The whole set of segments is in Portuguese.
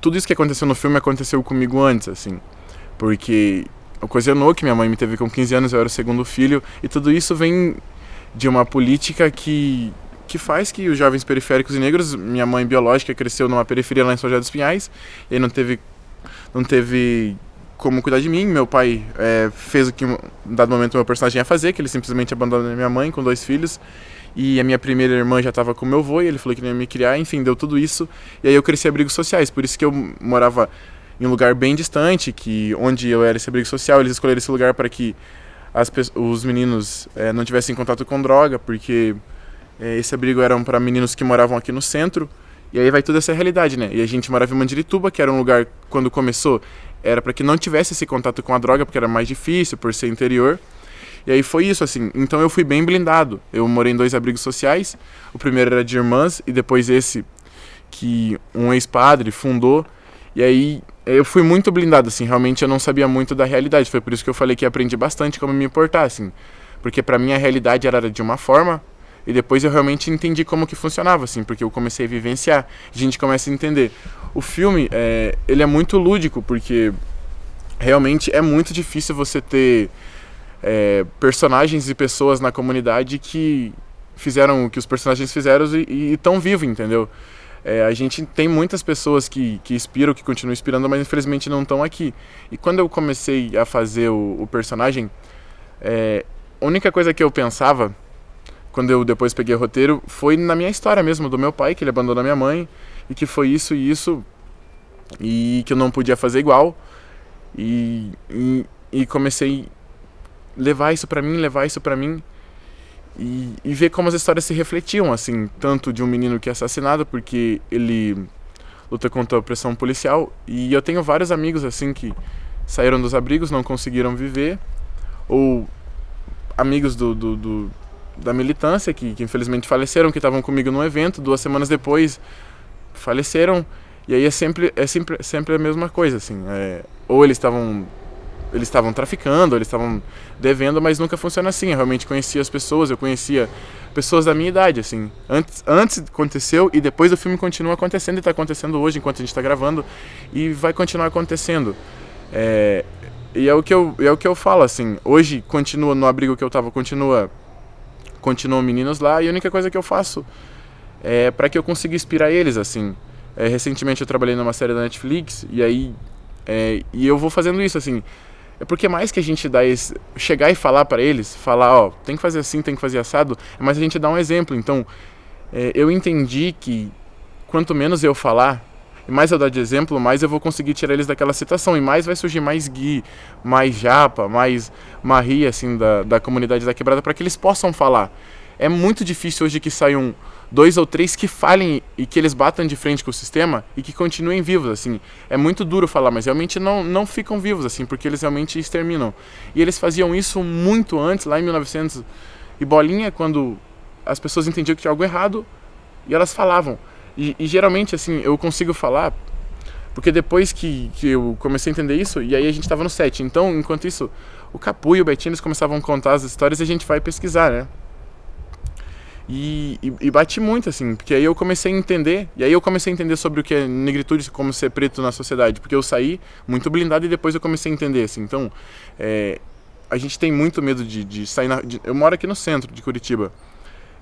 tudo isso que aconteceu no filme aconteceu comigo antes, assim. Porque ocasionou que minha mãe me teve com 15 anos, eu era o segundo filho, e tudo isso vem de uma política que faz que os jovens periféricos e negros, minha mãe biológica cresceu numa periferia lá em São José dos Pinhais, e aí não teve como cuidar de mim. Meu pai fez o que em dado momento o meu personagem ia fazer, que ele simplesmente abandonou minha mãe com 2 filhos, e a minha primeira irmã já estava com meu avô, e ele falou que não ia me criar, enfim, deu tudo isso, e aí eu cresci em abrigos sociais, por isso que eu morava em um lugar bem distante, que onde eu era esse abrigo social, eles escolheram esse lugar para que os meninos não tivessem contato com droga, porque esse abrigo era para meninos que moravam aqui no centro, e aí vai toda essa realidade, né? E a gente morava em Mandirituba, que era um lugar, quando começou, era para que não tivesse esse contato com a droga, porque era mais difícil, por ser interior. E aí foi isso, assim. Então eu fui bem blindado. Eu morei em 2 abrigos sociais. O primeiro era de irmãs, e depois esse que um ex-padre fundou. E aí eu fui muito blindado, assim. Realmente eu não sabia muito da realidade. Foi por isso que eu falei que aprendi bastante como me importar, assim. Porque pra mim a realidade era de uma forma, e depois eu realmente entendi como que funcionava, assim. Porque eu comecei a vivenciar. A gente começa a entender. O filme, ele é muito lúdico, porque realmente é muito difícil você ter personagens e pessoas na comunidade que fizeram o que os personagens fizeram e estão vivos, entendeu? A gente tem muitas pessoas que inspiram, que continuam inspirando, mas infelizmente não estão aqui. E quando eu comecei a fazer o personagem, a única coisa que eu pensava, quando eu depois peguei o roteiro, foi na minha história mesmo, do meu pai, que ele abandonou minha mãe, e que foi isso e isso, e que eu não podia fazer igual. E comecei a levar isso pra mim, e ver como as histórias se refletiam, assim, tanto de um menino que é assassinado porque ele luta contra a opressão policial, e eu tenho vários amigos, assim, que saíram dos abrigos, não conseguiram viver, ou amigos da militância que infelizmente faleceram, que estavam comigo num evento, 2 semanas depois faleceram, e aí é sempre a mesma coisa, assim, ou eles estavam traficando, eles estavam devendo, mas nunca funciona assim. Eu realmente conhecia as pessoas, eu conhecia pessoas da minha idade, assim. Antes aconteceu, e depois o filme continua acontecendo, e está acontecendo hoje, enquanto a gente está gravando, e vai continuar acontecendo. E é o que eu falo, assim. Hoje continua no abrigo que eu estava, continuam meninos lá, e a única coisa que eu faço é para que eu consiga inspirar eles, assim. Recentemente eu trabalhei numa série da Netflix, e aí e eu vou fazendo isso, assim. Porque mais que a gente chegar e falar para eles, falar, tem que fazer assim, tem que fazer assado, é mais a gente dar um exemplo. Então, eu entendi que quanto menos eu falar, e mais eu dar de exemplo, mais eu vou conseguir tirar eles daquela situação, e mais vai surgir mais Gui, mais Japa, mais Maria, assim, da comunidade da Quebrada, para que eles possam falar. É muito difícil hoje que saiam 2 ou 3 que falem e que eles batam de frente com o sistema e que continuem vivos, assim. É muito duro falar, mas realmente não ficam vivos, assim, porque eles realmente exterminam. E eles faziam isso muito antes, lá em 1900 e bolinha, quando as pessoas entendiam que tinha algo errado e elas falavam. E geralmente, assim, eu consigo falar porque depois que eu comecei a entender isso, e aí a gente tava no set. Então, enquanto isso, o Capu e o Betinho, eles começavam a contar as histórias e a gente vai pesquisar, né? E bati muito, assim, porque aí eu comecei a entender, sobre o que é negritude, como ser preto na sociedade, porque eu saí muito blindado e depois eu comecei a entender, assim. Então, a gente tem muito medo de sair eu moro aqui no centro de Curitiba,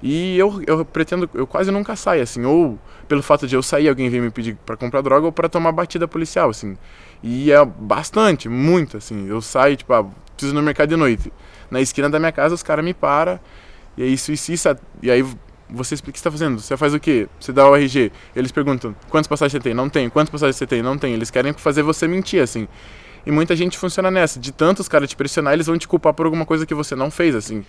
e eu quase nunca saio, assim, ou pelo fato de eu sair, alguém vem me pedir pra comprar droga, ou pra tomar batida policial, assim. E é bastante, muito, assim, eu saio, tipo, preciso ir no mercado de noite, na esquina da minha casa os caras me param, e aí e aí você explica o que você está fazendo, você faz o quê? Você dá o RG, eles perguntam, quantas passagens você tem? Não tem. Quantas passagens você tem? Não tem. Eles querem fazer você mentir, assim. E muita gente funciona nessa, de tanto os caras te pressionar, eles vão te culpar por alguma coisa que você não fez, assim.